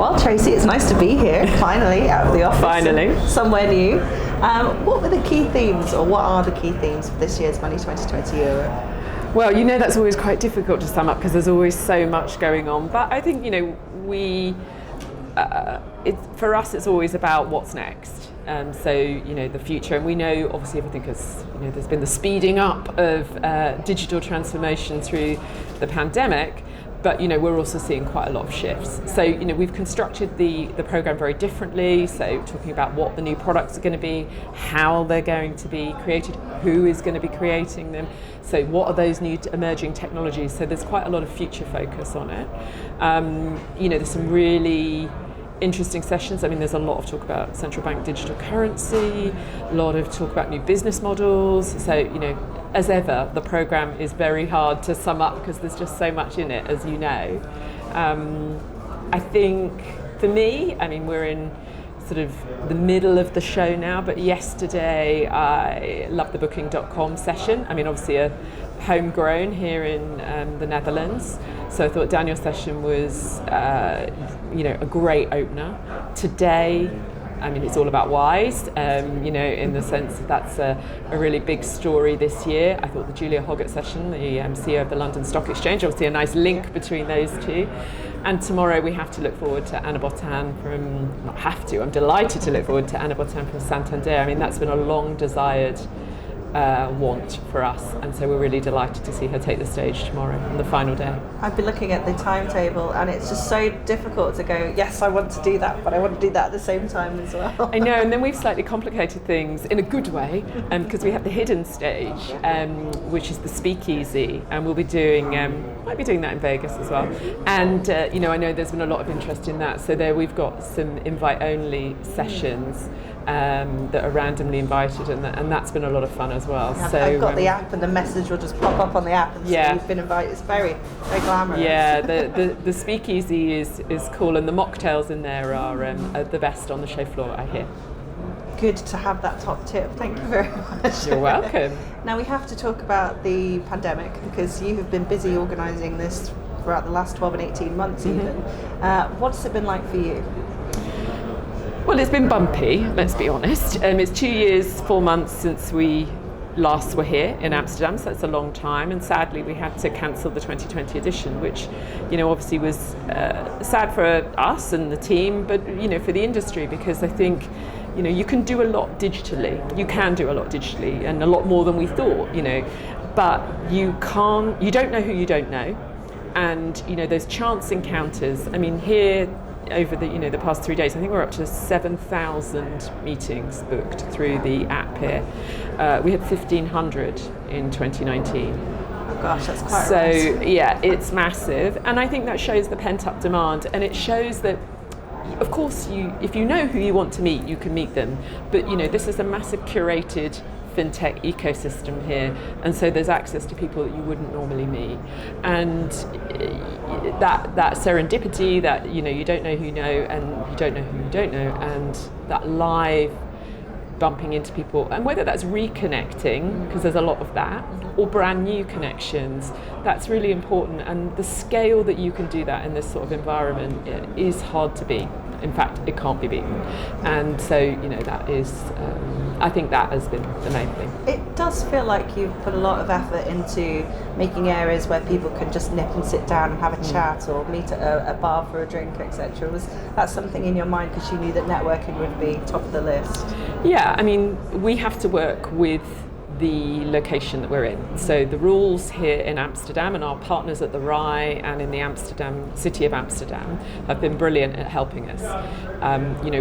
Well, Tracey, it's nice to be here, finally, out of the office. Finally. Somewhere new. What were the key themes, or what are the key themes for this year's Money 2020 Europe? Well, that's always quite difficult to sum up because there's always so much going on. But I think, for us, it's always about what's next. The future, and we know obviously everything has, there's been the speeding up of digital transformation through the pandemic, but we're also seeing quite a lot of shifts. So we've constructed the program very differently. So talking about what the new products are going to be, how they're going to be created, who is going to be creating them. So what are those new emerging technologies? So there's quite a lot of future focus on it. There's some really interesting sessions. I mean, there's a lot of talk about central bank digital currency, a lot of talk about new business models. So, as ever, the programme is very hard to sum up because there's just so much in it, as you know. I think for me, we're in sort of the middle of the show now, but yesterday I loved the booking.com session. Obviously a homegrown here in the Netherlands. So I thought Daniel's session was, a great opener. Today, it's all about whys, in the sense that that's a really big story this year. I thought the Julia Hoggett session, the CEO of the London Stock Exchange, obviously a nice link between those two. And tomorrow we have to look forward to Anna Botan I'm delighted to look forward to Anna Botan from Santander. That's been a long desired want for us, and so we're really delighted to see her take the stage tomorrow on the final day. I've been looking at the timetable and it's just so difficult to go, yes, I want to do that, but I want to do that at the same time as well. I know, and then we've slightly complicated things in a good way, because we have the hidden stage, which is the speakeasy, and we'll be doing, might be doing that in Vegas as well. And I know there's been a lot of interest in that, so there we've got some invite-only sessions that are randomly invited, and that's been a lot of fun as well. I've got the app, and the message will just pop up on the app and say you've been invited. It's very, very glamorous. Yeah, the speakeasy is cool, and the mocktails in there are the best on the show floor, I hear. Good to have that top tip. Thank you very much. You're welcome. Now we have to talk about the pandemic, because you have been busy organising this throughout the last 12 and 18 months even. What's it been like for you? Well, it's been bumpy, let's be honest. It's 2 years, 4 months since we last were here in Amsterdam, so that's a long time, and sadly we had to cancel the 2020 edition, which obviously was sad for us and the team, but for the industry, because I think you can do a lot digitally. You can do a lot digitally, and a lot more than we thought, but you don't know who you don't know, and those chance encounters. Here over the past 3 days, I think we're up to 7,000 meetings booked through the app here. We had 1,500 in 2019. Oh gosh, that's quite so nice. Yeah, it's massive, and I think that shows the pent-up demand, and it shows that, of course, if you know who you want to meet, you can meet them, but this is a massive curated fintech ecosystem here, and so there's access to people that you wouldn't normally meet, and that serendipity, that you don't know who you know, and you don't know who you don't know, and that live bumping into people, and whether that's reconnecting, because there's a lot of that, or brand new connections, that's really important, and the scale that you can do that in this sort of environment is hard to beat. In fact, it can't be beaten, and so that is, I think that has been the main thing. It does feel like you've put a lot of effort into making areas where people can just nip and sit down and have a chat, or meet at a bar for a drink, etc. Was that something in your mind because you knew that networking would be top of the list? Yeah, we have to work with the location that we're in. So the rules here in Amsterdam, and our partners at the RAI and in the city of Amsterdam have been brilliant at helping us.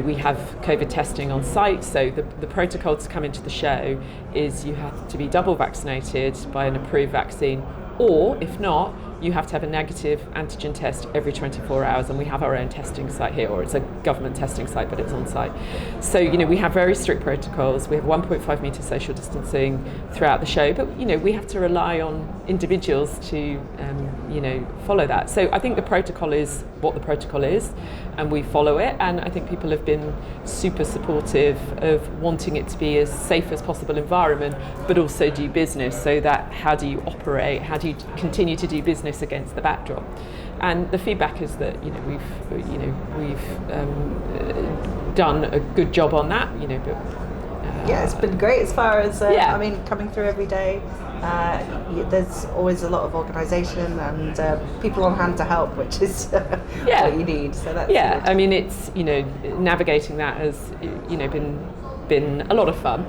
We have COVID testing on site, so the protocol to come into the show is you have to be double vaccinated by an approved vaccine, or if not, you have to have a negative antigen test every 24 hours, and we have our own testing site here, or it's a government testing site, but it's on site. So, we have very strict protocols. We have 1.5 metre social distancing throughout the show, but, we have to rely on individuals to, follow that. So I think the protocol is what the protocol is, and we follow it, and I think people have been super supportive of wanting it to be as safe as possible environment, but also do business, so that how do you operate, how do you continue to do business business against the backdrop. And the feedback is that we've done a good job on that. Yeah, it's been great as far as I mean, coming through every day. There's always a lot of organisation and people on hand to help, which is what you need. So that's I mean, it's navigating that has been a lot of fun.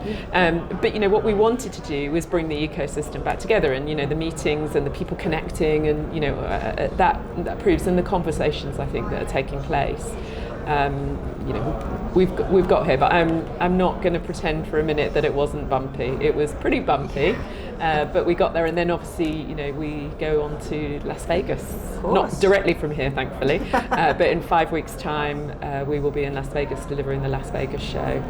But what we wanted to do was bring the ecosystem back together, and the meetings and the people connecting, and that proves, and the conversations I think that are taking place. We've got here, but I'm not going to pretend for a minute that it wasn't bumpy. It was pretty bumpy, but we got there, and then obviously we go on to Las Vegas, not directly from here, thankfully, but in 5 weeks' time we will be in Las Vegas delivering the Las Vegas show.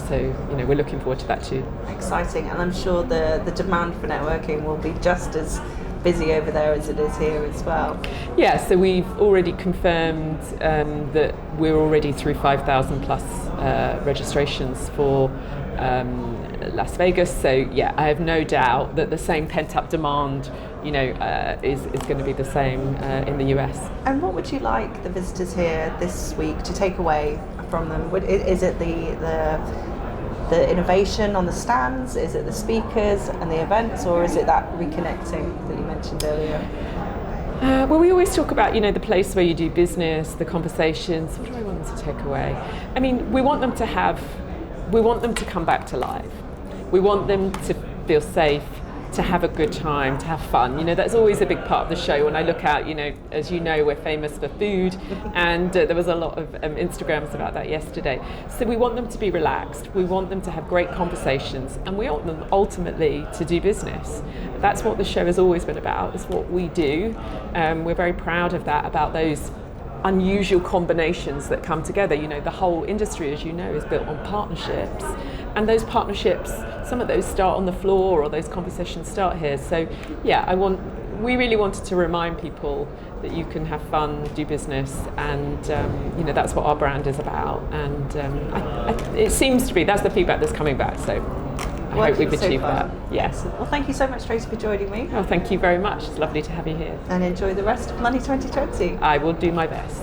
So we're looking forward to that too. Exciting, and I'm sure the demand for networking will be just as busy over there as it is here as well. Yeah, so we've already confirmed that we're already through 5,000 plus registrations for Las Vegas. So yeah, I have no doubt that the same pent-up demand, is going to be the same in the US. And what would you like the visitors here this week to take away from them? Is it the innovation on the stands? Is it the speakers and the events, or is it that reconnecting that you mentioned earlier? Well, we always talk about, the place where you do business, the conversations. What do I want them to take away? I mean, we want them to come back to life. We want them to feel safe, to have a good time, to have fun. That's always a big part of the show. When I look out, as we're famous for food, and there was a lot of Instagrams about that yesterday. So we want them to be relaxed. We want them to have great conversations, and we want them ultimately to do business. That's what the show has always been about. It's what we do. We're very proud of that, about those unusual combinations that come together. The whole industry, as is built on partnerships, and those partnerships, some of those start on the floor, or those conversations start here. So yeah, we really wanted to remind people that you can have fun, do business, and that's what our brand is about. And it seems to be, that's the feedback that's coming back. So I hope we've achieved that. Yes. Well, thank you so much, Tracey, for joining me. Oh, thank you very much. It's lovely to have you here. And enjoy the rest of Money 2020. I will do my best.